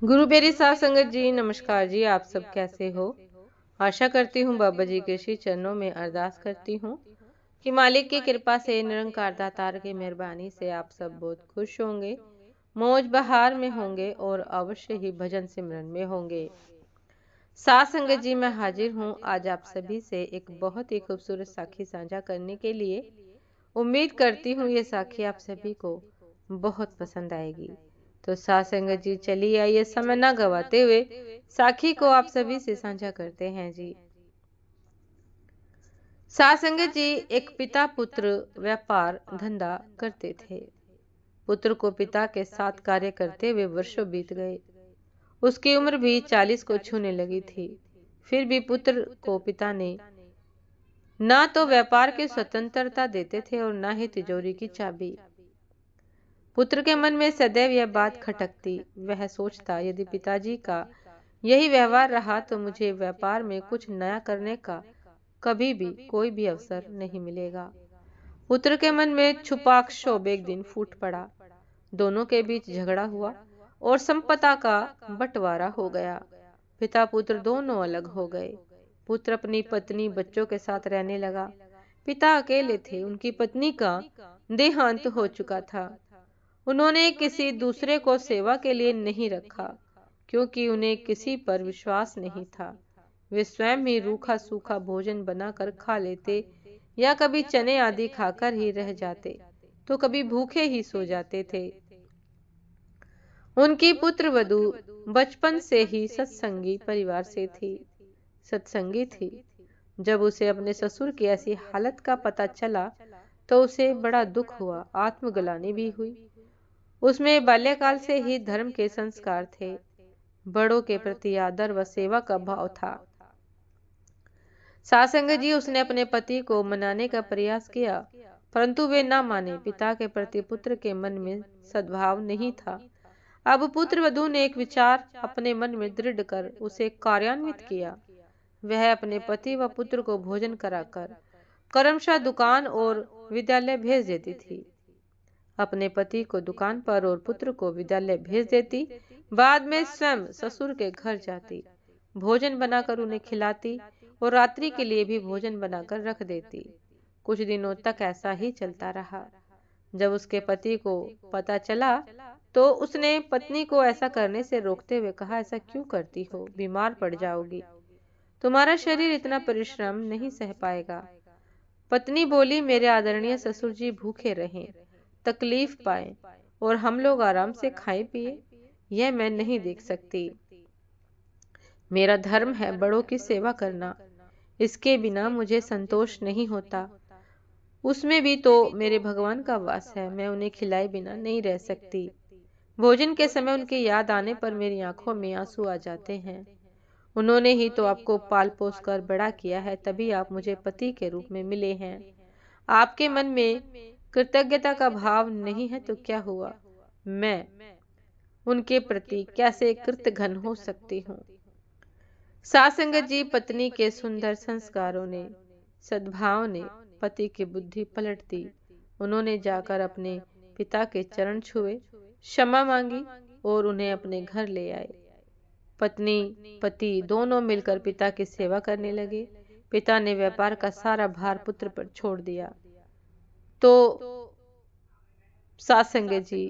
गुरु berry साध संगत जी, नमस्कार जी। आप सब कैसे हो? आशा करती हूँ बाबा जी के श्री चरणों में अरदास करती हूँ कि मालिक की कृपा से, निरंकार दातार की मेहरबानी से आप सब बहुत खुश होंगे, मौज बहार में होंगे और अवश्य ही भजन सिमरन में होंगे। साध संगत जी, मैं हाजिर हूँ आज आप सभी से एक बहुत ही खूबसूरत साखी साझा करने के लिए। उम्मीद करती हूँ ये साखी आप सभी को बहुत पसंद आएगी। तो साथ संगत जी, चलिए आइए समय ना गवाते हुए साखी को आप सभी से साझा करते हैं जी। साथ संगत जी, एक पिता पुत्र व्यापार धंधा करते थे। पुत्र को पिता के साथ कार्य करते हुए वर्षों बीत गए। उसकी उम्र भी 40 को छूने लगी थी। फिर भी पुत्र को पिता ने ना तो व्यापार की स्वतंत्रता देते थे और ना ही तिजोरी की चाबी। पुत्र के मन में सदैव यह बात खटकती। वह सोचता, यदि पिताजी का यही व्यवहार रहा तो मुझे व्यापार में कुछ नया करने का कभी भी कोई भी अवसर नहीं मिलेगा। पुत्र के मन में छुपा क्षोभ एक दिन फूट पड़ा। दोनों के बीच झगड़ा हुआ और संपदा का बंटवारा हो गया। पिता पुत्र दोनों अलग हो गए। पुत्र अपनी पत्नी बच्चों के साथ रहने लगा। पिता अकेले थे। उनकी पत्नी का देहांत हो चुका था। उन्होंने किसी दूसरे को सेवा के लिए नहीं रखा, क्योंकि उन्हें किसी पर विश्वास नहीं था। वे स्वयं ही रूखा सूखा भोजन बनाकर खा लेते, या कभी चने आदि खाकर ही रह जाते, तो कभी भूखे ही सो जाते थे। उनकी पुत्र वधू बचपन से ही सत्संगी परिवार से थी, सत्संगी थी। जब उसे अपने ससुर की ऐसी हालत का पता चला तो उसे बड़ा दुख हुआ, आत्मग्लानि भी हुई। उसमें बाल्यकाल से ही धर्म के संस्कार थे। बड़ों के प्रति आदर व सेवा का भाव था। सासंग जी, उसने अपने पति को मनाने का प्रयास किया, परंतु वे न माने। पिता के प्रति पुत्र के मन में सद्भाव नहीं था। अब पुत्र वधू ने एक विचार अपने मन में दृढ़ कर उसे कार्यान्वित किया। वह अपने पति व पुत्र को भोजन कराकर क्रमशः दुकान और विद्यालय भेज देती थी। अपने पति को दुकान पर और पुत्र को विद्यालय भेज देती। बाद में स्वयं ससुर के घर जाती, भोजन बनाकर उन्हें खिलाती और रात्रि के लिए भी भोजन बनाकर रख देती। कुछ दिनों तक ऐसा ही चलता रहा। जब उसके पति को पता चला तो उसने पत्नी को ऐसा करने से रोकते हुए कहा, ऐसा क्यों करती हो? बीमार पड़ जाओगी। तुम्हारा शरीर इतना परिश्रम नहीं सह पाएगा। पत्नी बोली, मेरे आदरणीय ससुर जी भूखे रहें, तकलीफ पाए और हम लोग आराम से खाएं पिए, यह मैं नहीं देख सकती। मेरा धर्म है बड़ों की सेवा करना, इसके बिना मुझे संतोष नहीं होता। उसमें भी तो मेरे भगवान का वास है, मैं उन्हें खिलाए बिना नहीं रह सकती। भोजन के समय उनकी याद आने पर मेरी आंखों में आंसू आ जाते हैं। उन्होंने ही तो आपको पाल पोस कर बड़ा किया है, तभी आप मुझे पति के रूप में मिले हैं। आपके मन में कृतज्ञता का भाव नहीं है तो क्या हुआ? मैं उनके प्रति कैसे कृतघ्न हो सकती हूँ? सासंगत जी, पत्नी के सुंदर संस्कारों ने, सद्भाव ने पति की बुद्धि पलट दी। उन्होंने जाकर अपने पिता के चरण छुए, क्षमा मांगी और उन्हें अपने घर ले आए। पत्नी पति दोनों मिलकर पिता की सेवा करने लगे। पिता ने व्यापार का सारा भार पुत्र पर छोड़ दिया। तो सासंगत जी,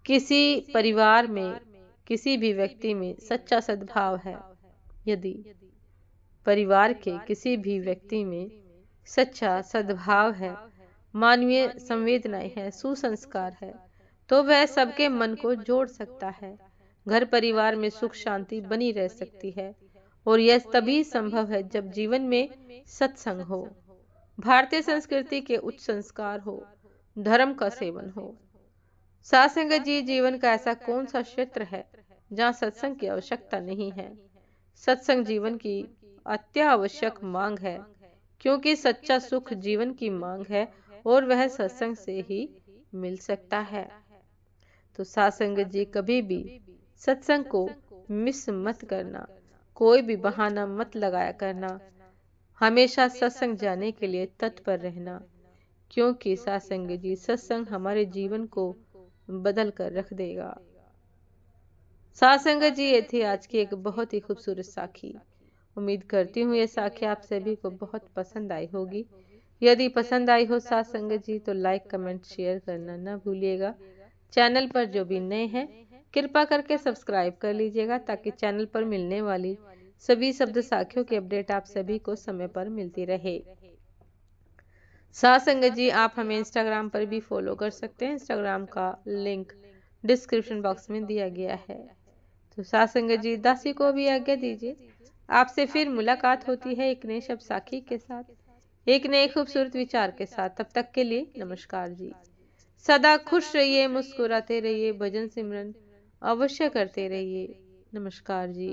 किसी परिवार में, किसी भी व्यक्ति में सच्चा सद्भाव है, यदि परिवार के किसी भी व्यक्ति में सच्चा सद्भाव है, मानवीय संवेदनाएं है, सुसंस्कार है, तो वह सबके मन को जोड़ सकता है। घर परिवार में सुख शांति बनी रह सकती है, और यह तभी संभव है जब जीवन में सत्संग हो, भारतीय संस्कृति के उच्च संस्कार हो, धर्म का सेवन हो। सासंगत जी, जीवन का ऐसा कौन सा क्षेत्र है जहाँ सत्संग की आवश्यकता नहीं है? सत्संग जीवन की अत्यावश्यक मांग है, क्योंकि सच्चा सुख जीवन की मांग है और वह सत्संग से ही मिल सकता है। तो सासंगत जी, कभी भी सत्संग को मिस मत करना, कोई भी बहाना मत लगाया करना। हमेशा सत्संग जाने के लिए तत्पर रहना, क्योंकि सासंगत जी, सत्संग हमारे जीवन को बदल कर रख देगा। साथ संगत जी, ये थी आज की एक बहुत ही खूबसूरत साखी। उम्मीद करती हूँ ये साखी आप सभी को बहुत पसंद आई होगी। यदि पसंद आई हो साथ संगत जी, तो लाइक कमेंट शेयर करना ना भूलिएगा। चैनल पर जो भी नए हैं कृपा करके सब्सक्राइब कर लीजिएगा, ताकि चैनल पर मिलने वाली सभी शब्द साखियों की अपडेट आप सभी को समय पर मिलती रहे। साथ संगत जी, आप हमें इंस्टाग्राम पर भी फॉलो कर सकते हैं। इंस्टाग्राम का लिंक डिस्क्रिप्शन बॉक्स में दिया गया है। तो साथ संगत जी, दासी को भी आज्ञा दीजिए। आपसे फिर मुलाकात होती है एक नए शब्द साखी के साथ, एक नए खूबसूरत विचार के साथ। तब तक के लिए नमस्कार जी। सदा खुश रहिए, मुस्कुराते रहिए, भजन सिमरन अवश्य करते रहिए। नमस्कार जी।